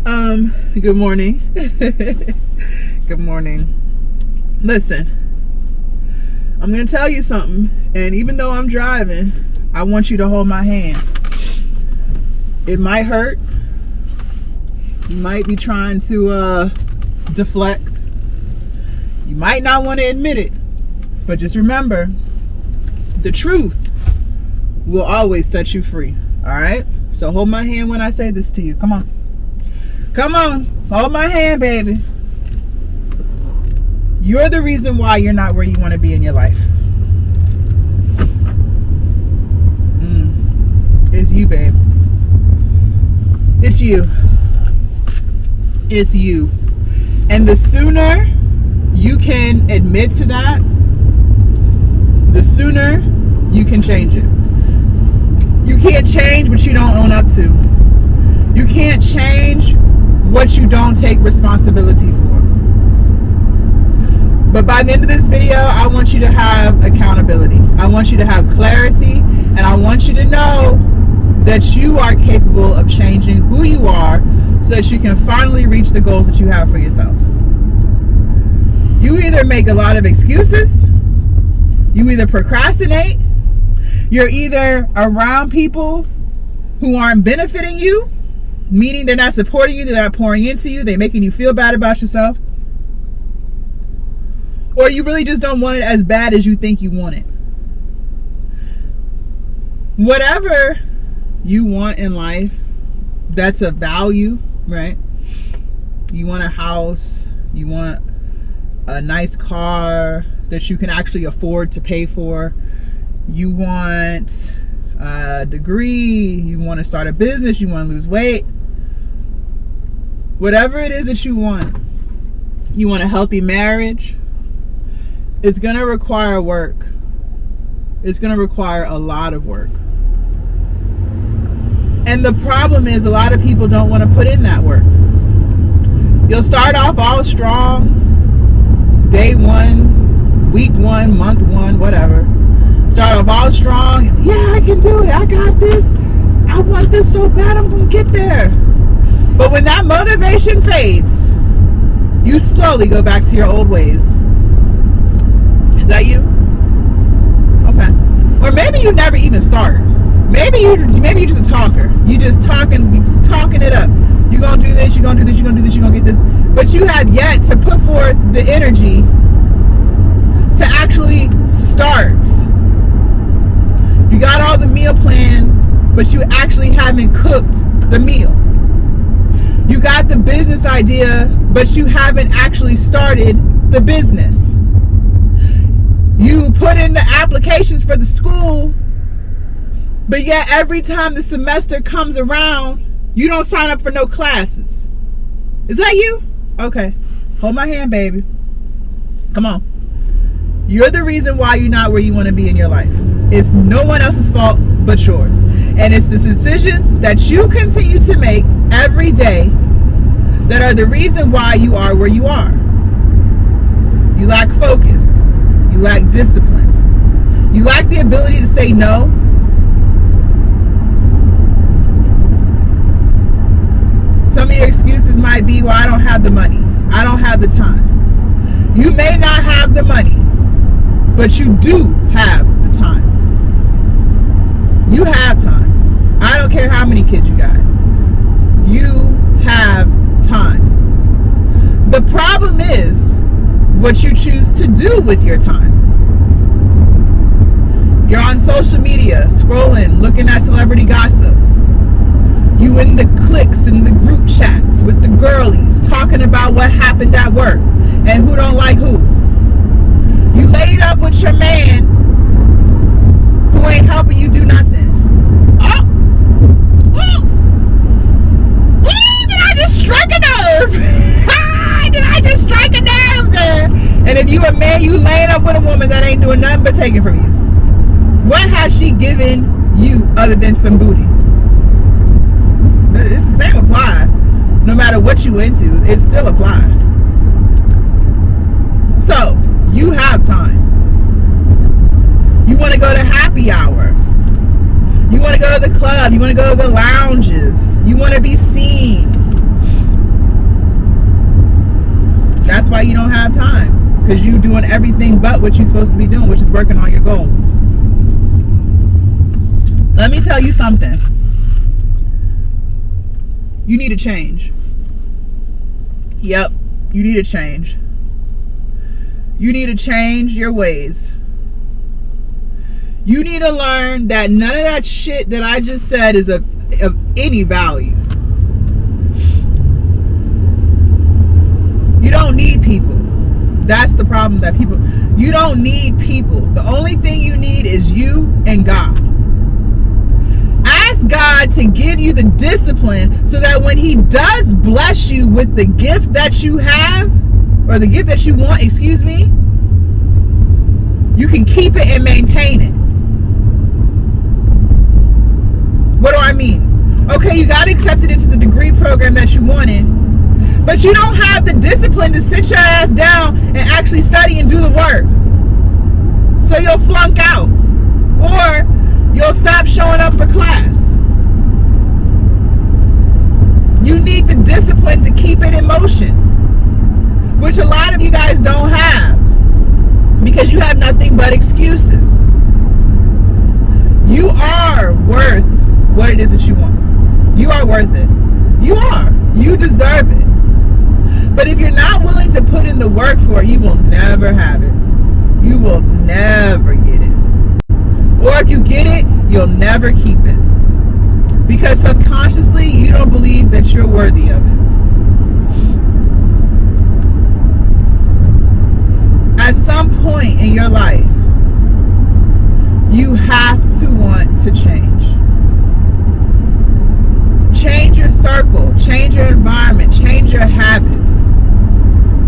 Good morning. Good morning. Listen, I'm going to tell you something, and even though I'm driving, I want you to hold my hand. It might hurt. You might be trying to deflect. You might not want to admit it, but just remember, the truth will always set you free. All right? So hold my hand when I say this to you. Come on. Come on. Hold my hand, baby. You're the reason why you're not where you want to be in your life. It's you, babe. It's you. It's you. And the sooner you can admit to that, the sooner you can change it. You can't change what you don't own up to. You can't change what you don't take responsibility for. But by the end of this video, I want you to have accountability. I want you to have clarity, and I want you to know that you are capable of changing who you are so that you can finally reach the goals that you have for yourself. You either make a lot of excuses, you either procrastinate, you're either around people who aren't benefiting you, meaning they're not supporting you, they're not pouring into you, they're making you feel bad about yourself, or you really just don't want it as bad as you think you want it. Whatever you want in life that's a value, right? You want a house, you want a nice car that you can actually afford to pay for, you want a degree, you want to start a business, you want to lose weight. Whatever it is that you want a healthy marriage, it's going to require work. It's going to require a lot of work. And the problem is a lot of people don't want to put in that work. You'll start off all strong, day one, week one, month one, whatever. Start off all strong. Yeah, I can do it. I got this. I want this so bad. I'm going to get there. But when that motivation fades, you slowly go back to your old ways. Is that you? Okay. Or maybe you never even start. Maybe you're just a talker. You just talking it up. You're gonna do this, you're gonna do this, you're gonna do this, you're gonna get this. But you have yet to put forth the energy to actually start. You got all the meal plans, but you actually haven't cooked the meal. You got the business idea, but you haven't actually started the business. You put in the applications for the school, but yet every time the semester comes around, you don't sign up for no classes. Is that you? Okay. Hold my hand, baby. Come on. You're the reason why you're not where you want to be in your life. It's no one else's fault but yours. And it's the decisions that you continue to make every day that are the reason why you are where you are. You lack focus. You lack discipline. You lack the ability to say no. Some of your excuses might be, well, I don't have the money. I don't have the time. You may not have the money, but you do have the time. You have time. I don't care how many kids you got. You have time. The problem is what you choose to do with your time. You're on social media, scrolling, looking at celebrity gossip. You in the cliques and the group chats with the girlies talking about what happened at work and who don't like who. You laid up with your man who ain't helping you do nothing. Did I just strike a nerve? Did I just strike a nerve there? And if you a man, you laying up with a woman that ain't doing nothing but taking from you. What has she given you other than some booty? It's the same apply. No matter what you into, it still apply. So, you have time. You want to go to happy hour. You want to go to the club. You want to go to the lounges. You want to be seen. why you don't have time, because you're doing everything but what you're supposed to be doing, which is working on your goal. Let me tell you something. You need to change. Yep, you need to change. You need to change your ways. You need to learn that none of that shit that I just said is of any value. You don't need people. That's the problem, that people, you don't need people. The only thing you need is you and God. Ask God to give you the discipline so that when he does bless you with the gift that you have, or the gift that you want, excuse me, you can keep it and maintain it. What do I mean? Okay, you got accepted into the degree program that you wanted, but you don't have the discipline to sit your ass down and actually study and do the work. So you'll flunk out, or you'll stop showing up for class. You need the discipline to keep it in motion, which a lot of you guys don't have, because you have nothing but excuses. You are worth what it is that you want. You are worth it. You are. You deserve it. But if you're not willing to put in the work for it, you will never have it. You will never get it. Or if you get it, you'll never keep it. Because subconsciously, you don't believe that you're worthy of it. At some point in your life, you have to want to change. Change your circle, change your environment, change your habits.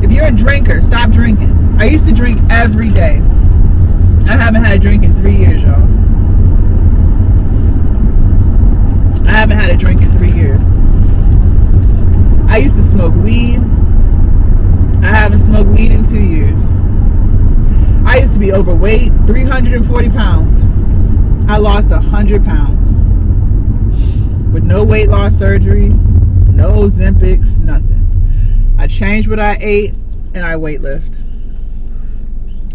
If you're a drinker, stop drinking. I used to drink every day. I haven't had a drink in 3 years, y'all. I haven't had a drink in 3 years. I used to smoke weed. I haven't smoked weed in 2 years. I used to be overweight, 340 pounds. I lost 100 pounds. With no weight loss surgery, no Ozempics, nothing. I changed what I ate, and I weightlift.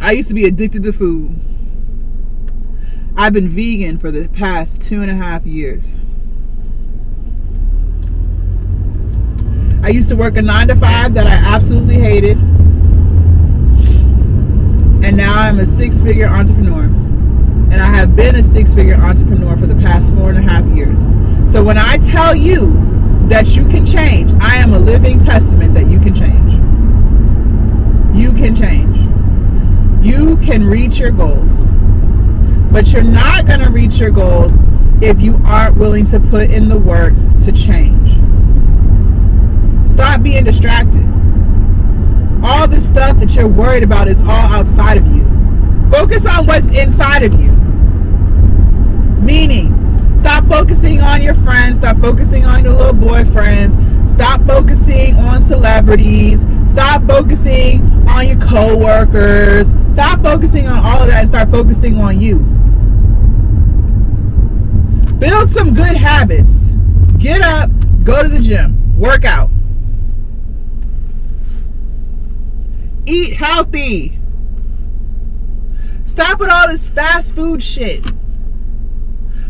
I used to be addicted to food. I've been vegan for the past 2.5 years. I used to work a 9-to-5 that I absolutely hated. And now I'm a 6-figure entrepreneur. And I have been a 6-figure entrepreneur for the past 4.5 years. So when I tell you that you can change, I am a living testament that you can change. You can change. You can reach your goals. But you're not going to reach your goals if you aren't willing to put in the work to change. Stop being distracted. All the stuff that you're worried about is all outside of you. Focus on what's inside of you. Meaning, stop focusing on your friends. Stop focusing on your little boyfriends. Stop focusing on celebrities. Stop focusing on your co-workers. Stop focusing on all of that and start focusing on you. Build some good habits. Get up, go to the gym, work out. Eat healthy. Stop with all this fast food shit.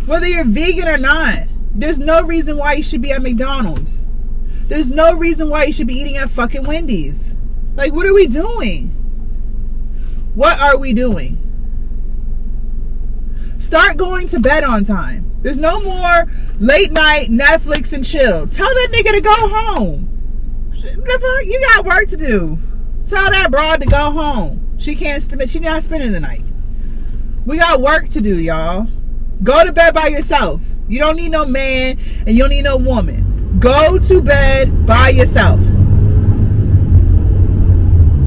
Whether you're vegan or not, there's no reason why you should be at McDonald's. There's no reason why you should be eating at fucking Wendy's. Like, what are we doing? What are we doing? Start going to bed on time. There's no more late night Netflix and chill. Tell that nigga to go home. You got work to do. Tell that broad to go home. She's not spending the night. We got work to do, y'all. Go to bed by yourself. You don't need no man and you don't need no woman. Go to bed by yourself.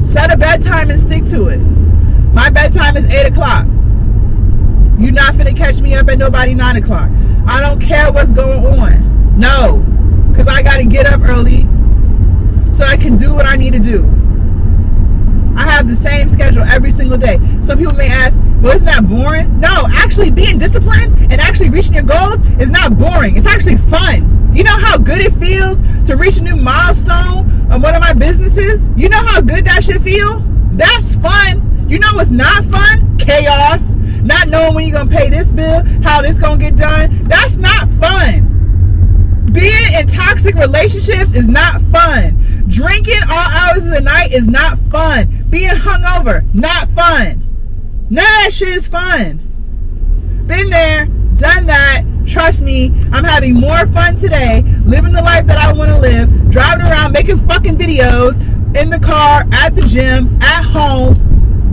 Set a bedtime and stick to it. My bedtime is 8 o'clock. You're not finna catch me up at nobody 9 o'clock. I don't care what's going on. No. Because I got to get up early so I can do what I need to do. I have the same schedule every single day. Some people may ask, well, isn't that boring? No, actually being disciplined and actually reaching your goals is not boring. It's actually fun. You know how good it feels to reach a new milestone on one of my businesses, you know how good that should feel? That's fun. You know what's not fun? Chaos. Not knowing when you're going to pay this bill, how this going to get done. That's not fun. Being in toxic relationships is not fun. Drinking all hours of the night is not fun. Being hungover, not fun. None of that shit is fun. Been there, done that. Trust me, I'm having more fun today, living the life that I want to live, driving around, making fucking videos in the car, at the gym, at home,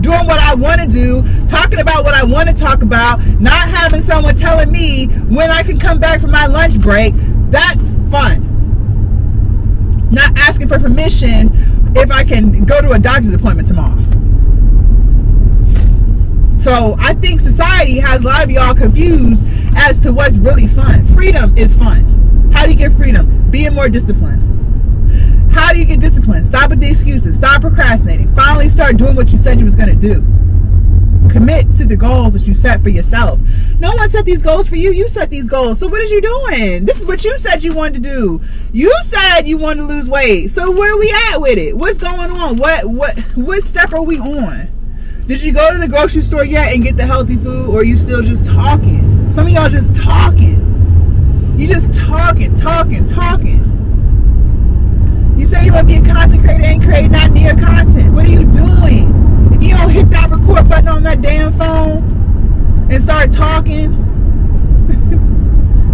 doing what I want to do, talking about what I want to talk about, not having someone telling me when I can come back from my lunch break. That's fun. Not asking for permission if I can go to a doctor's appointment tomorrow. So I think society has a lot of y'all confused as to what's really fun. Freedom is fun. How do you get freedom? Being more disciplined. How do you get disciplined? Stop with the excuses. Stop procrastinating. Finally start doing what you said you was going to do. Commit to the goals that you set for yourself. No one set these goals for you. You set these goals. So what is you doing? This is what you said you wanted to do. You said you wanted to lose weight. So where are we at with it? What's going on? What step are we on? Did you go to the grocery store yet and get the healthy food, or are you still just talking? Some of y'all just talking. You just talking. You say you want to be a content creator and create not near content. What are you doing? If you don't hit that record button on that damn phone and start talking,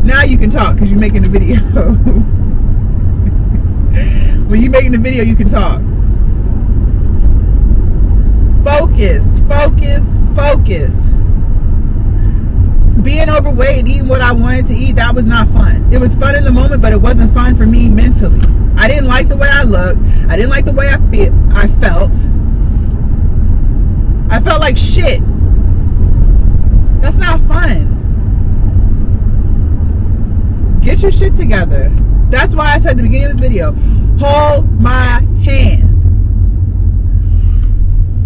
now you can talk because you're making a video. When you're making the video, you can talk. Focus. Being overweight, eating what I wanted to eat, that was not fun. It was fun in the moment, but it wasn't fun for me mentally. I didn't like the way I looked. I didn't like the way I felt. I felt like shit. That's not fun. Get your shit together. That's why I said at the beginning of this video, hold my hand.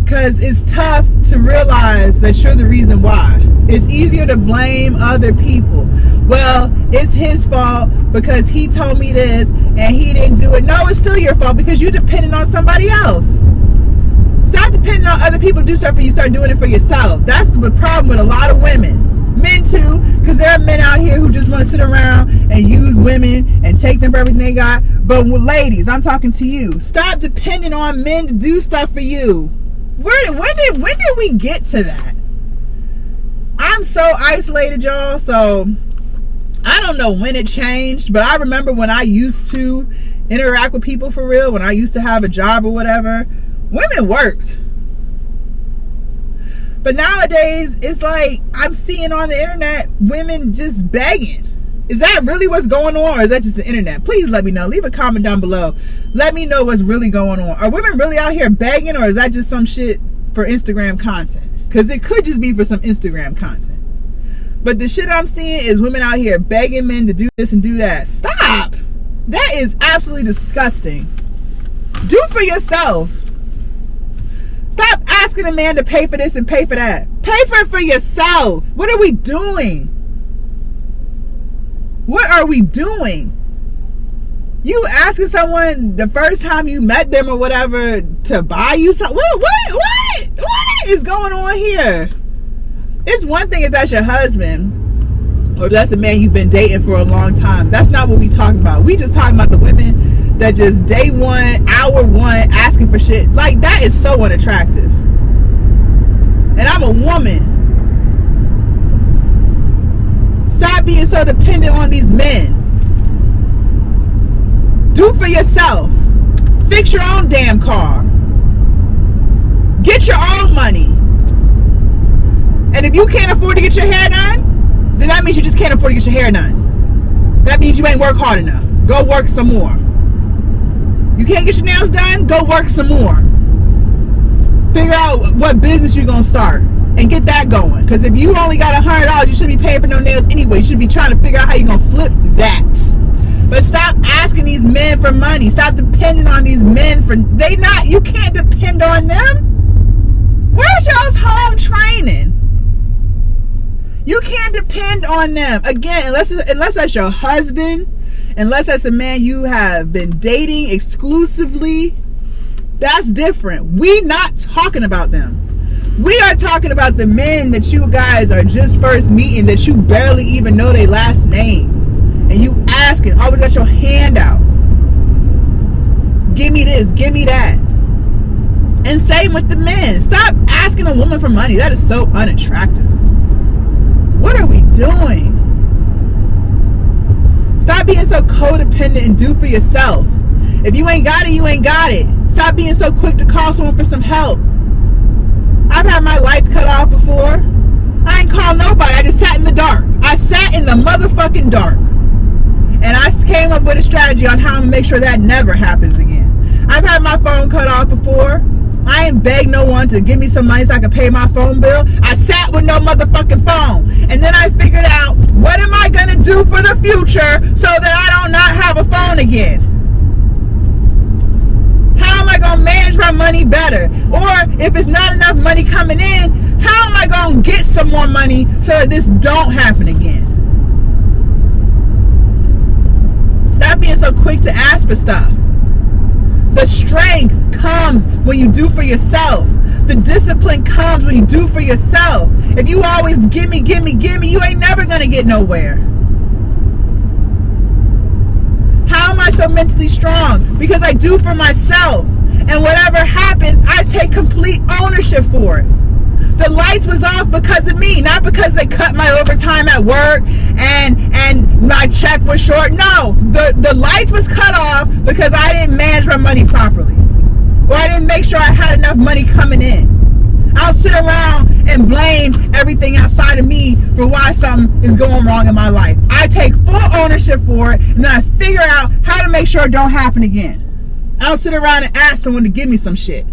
Because it's tough to realize that you're the reason why. It's easier to blame other people. Well, it's his fault because he told me this and he didn't do it. No, it's still your fault because you're dependent on somebody else. Stop depending on other people to do stuff for you. Start doing it for yourself. That's the problem with a lot of women. Men too, because there are men out here who just want to sit around and use women and take them for everything they got. But with ladies, I'm talking to you. Stop depending on men to do stuff for you. When did we get to that? I'm so isolated, y'all. So I don't know when it changed, but I remember when I used to interact with people for real, when I used to have a job or whatever, women worked. But nowadays, it's like I'm seeing on the internet women just begging. Is that really what's going on, or is that just the internet? Please let me know. Leave a comment down below. Let me know what's really going on. Are women really out here begging, or is that just some shit for Instagram content? Because it could just be for some Instagram content. But the shit I'm seeing is women out here begging men to do this and do that. Stop. That is absolutely disgusting. Do for yourself. Stop asking a man to pay for this and pay for that. Pay for it for yourself. What are we doing? What are we doing? You asking someone the first time you met them or whatever to buy you something? What is going on here? It's one thing if that's your husband or if that's a man you've been dating for a long time. That's not what we talking about. We just talking about the women that just day one, hour one, asking for shit. Like, that is so unattractive. And I'm a woman. Stop being so dependent on these men. Do for yourself. Fix your own damn car. Get your own money. And if you can't afford to get your hair done, then that means you just can't afford to get your hair done. That means you ain't work hard enough. Go work some more. You can't get your nails done? Go work some more. Figure out what business you're going to start and get that going. Because if you only got $100, you shouldn't be paying for no nails anyway. You should be trying to figure out how you're going to flip that. But stop asking these men for money. Stop depending on these men for... You can't depend on them. Where's y'all's home training? You can't depend on them. Again, unless that's your husband Unless that's a man you have been dating exclusively, that's different. We not talking about them. We are talking about the men that you guys are just first meeting, that you barely even know their last name. And you asking, always got your hand out. Give me this, give me that. And same with the men. Stop asking a woman for money. That is so unattractive. What are we doing? Stop being so codependent and do for yourself. If you ain't got it, you ain't got it. Stop being so quick to call someone for some help. I've had my lights cut off before. I ain't called nobody. I just sat in the dark. I sat in the motherfucking dark. And I came up with a strategy on how to make sure that never happens again. I've had my phone cut off before. I ain't begged no one to give me some money so I could pay my phone bill. I sat with no motherfucking phone. And then I figured out, what am I going to do for the future so that I don't not have a phone again? How am I going to manage my money better? Or if it's not enough money coming in, how am I going to get some more money so that this don't happen again? Stop being so quick to ask for stuff. The strength comes when you do for yourself. The discipline comes when you do for yourself. If you always gimme, you ain't never gonna get nowhere. How am I so mentally strong? Because I do for myself. And whatever happens, I take complete ownership for it. The lights was off because of me, not because they cut my overtime at work and my check was short. No, the lights was cut off because I didn't manage my money properly. Or I didn't make sure I had enough money coming in. I'll sit around and blame everything outside of me for why something is going wrong in my life. I take full ownership for it, and then I figure out how to make sure it don't happen again. I don't sit around and ask someone to give me some shit.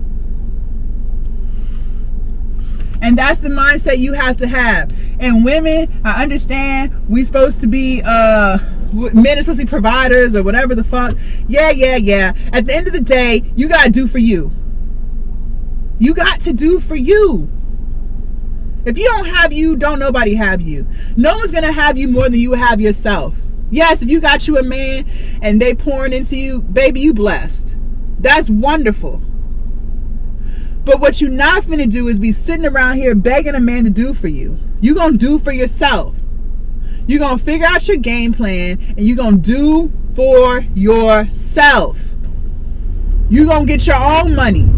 And that's the mindset you have to have. And women, I understand we supposed to be, men are supposed to be providers or whatever the fuck. Yeah. At the end of the day, you got to do for you. You got to do for you. If you don't have you, don't nobody have you. No one's going to have you more than you have yourself. Yes, if you got you a man and they pouring into you, baby, you blessed. That's wonderful. But what you're not finna do is be sitting around here begging a man to do for you. You're going to do for yourself. You're going to figure out your game plan and you're going to do for yourself. You're going to get your own money.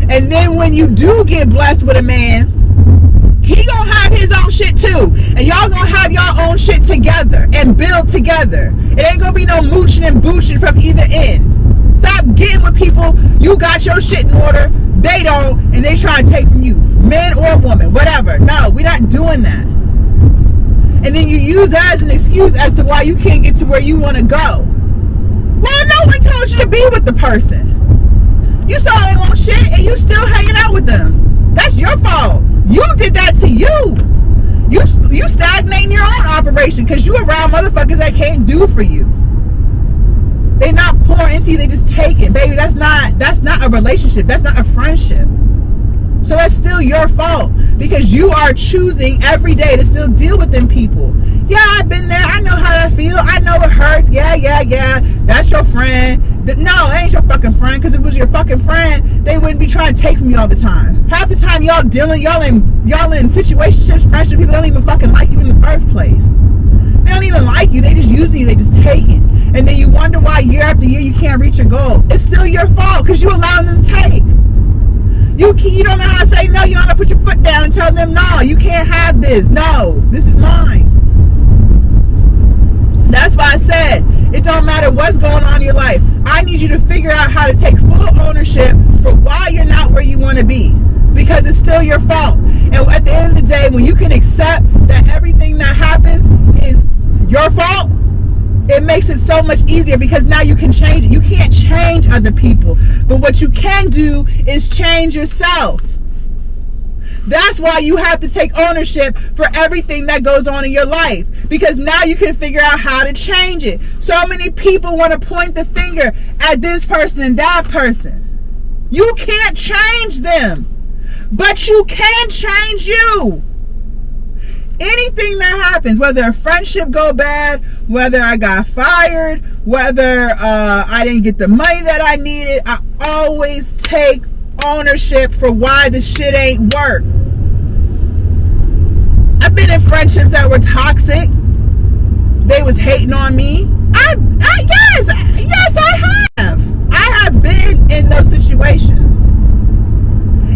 And then when you do get blessed with a man, he going to have his own shit too. And y'all going to have your own shit together and build together. It ain't going to be no mooching and booching from either end. Stop getting with people. You got your shit in order. They don't. And they try to take from you. Men or woman. Whatever. No, we're not doing that. And then you use that as an excuse as to why you can't get to where you want to go. Well, no one told you to be with the person. You saw they want shit and you still hanging out with them. That's your fault. You did that to you. You stagnating your own operation because you around motherfuckers that can't do for you. They not pouring into you, they just take it. Baby, that's not a relationship. That's not a friendship. So that's still your fault because you are choosing every day to still deal with them people. Yeah, I've been there. I know how that feel. I know it hurts. Yeah. That's your friend. No, it ain't your fucking friend, because if it was your fucking friend, they wouldn't be trying to take from you all the time. Half the time y'all in situationships, friendship, people don't even fucking like you in the first place. They don't even like you. They just using you. They just take it. And then you wonder why year after year you can't reach your goals. It's still your fault because you allowing them to take. You don't know how to say no. You don't know how to put your foot down and tell them, no, you can't have this. No, this is mine. That's why I said, it don't matter what's going on in your life. I need you to figure out how to take full ownership for why you're not where you want to be. Because it's still your fault. And at the end of the day, when you can accept that everything that happens is your fault, it makes it so much easier because now you can change it. You can't change other people. But what you can do is change yourself. That's why you have to take ownership for everything that goes on in your life. Because now you can figure out how to change it. So many people want to point the finger at this person and that person. You can't change them. But you can change you. Anything that happens, whether a friendship go bad, whether I got fired, whether I didn't get the money that I needed, I always take ownership for why the shit ain't work. I've been in friendships that were toxic. They was hating on me. Yes, I have. I have been in those situations.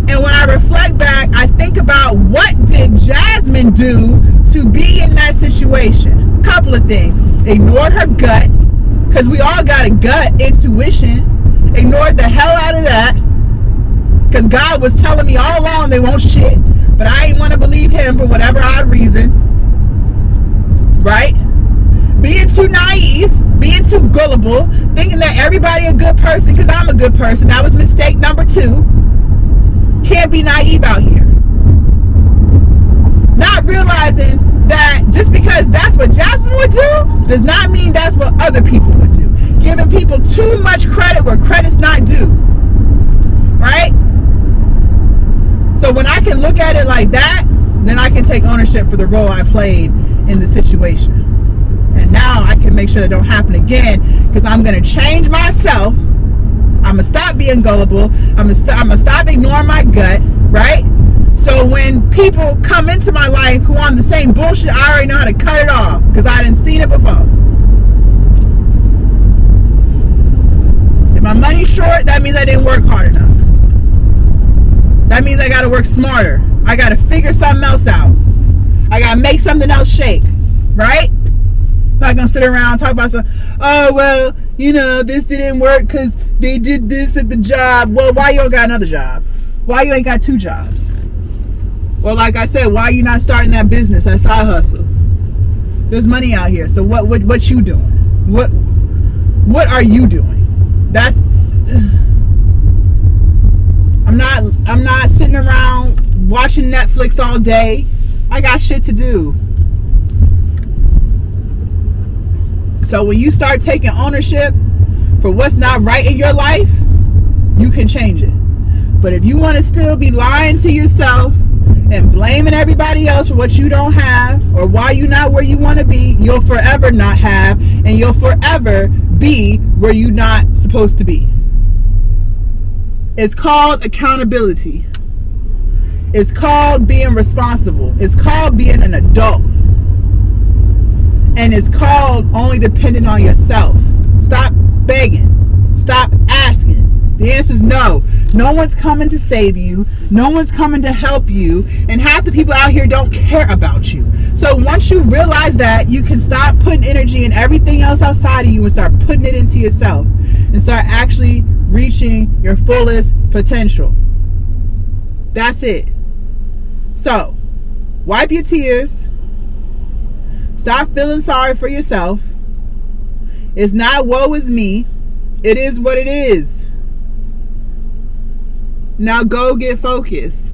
And when I reflect back, I think about what did Jasmine do to be in that situation. Couple of things. Ignored her gut, because we all got a gut intuition. Ignored the hell out of that, because God was telling me all along they won't shit. But I ain't want to believe him for whatever odd reason. Right? Being too naive, being too gullible, thinking that everybody a good person because I'm a good person. That was mistake number 2. Can't be naive out here. Not realizing that just because that's what Jasmine would do does not mean that's what other people would do. Giving people too much credit where credit's not due. Right? So when I can look at it like that, then I can take ownership for the role I played in the situation. And now I can make sure that don't happen again, because I'm going to change myself. I'm going to stop being gullible. I'm going to stop ignoring my gut, right? So when people come into my life who on the same bullshit, I already know how to cut it off because I didn't seen it before. If my money's short, that means I didn't work hard enough. That means I got to work smarter. I got to figure something else out. I got to make something else shake, right? Not gonna sit around and talk about something. Oh, well, this didn't work because they did this at the job. Well, why you don't got another job? Why you ain't got 2 jobs? Or like I said, why you not starting that business, that side hustle? There's money out here. So what you doing? What are you doing? That's I'm not sitting around watching Netflix all day. I got shit to do. So when you start taking ownership for what's not right in your life, you can change it. But if you want to still be lying to yourself and blaming everybody else for what you don't have or why you're not where you want to be, you'll forever not have, and you'll forever be where you're not supposed to be. It's called accountability. It's called being responsible. It's called being an adult. And it's called only depending on yourself. Stop begging. Stop asking. The answer is no. No one's coming to save you. No one's coming to help you. And half the people out here don't care about you. So once you realize that, you can stop putting energy in everything else outside of you and start putting it into yourself. And start actually reaching your fullest potential. That's it. So, wipe your tears. Stop feeling sorry for yourself. It's not woe is me. It is what it is. Now go get focused.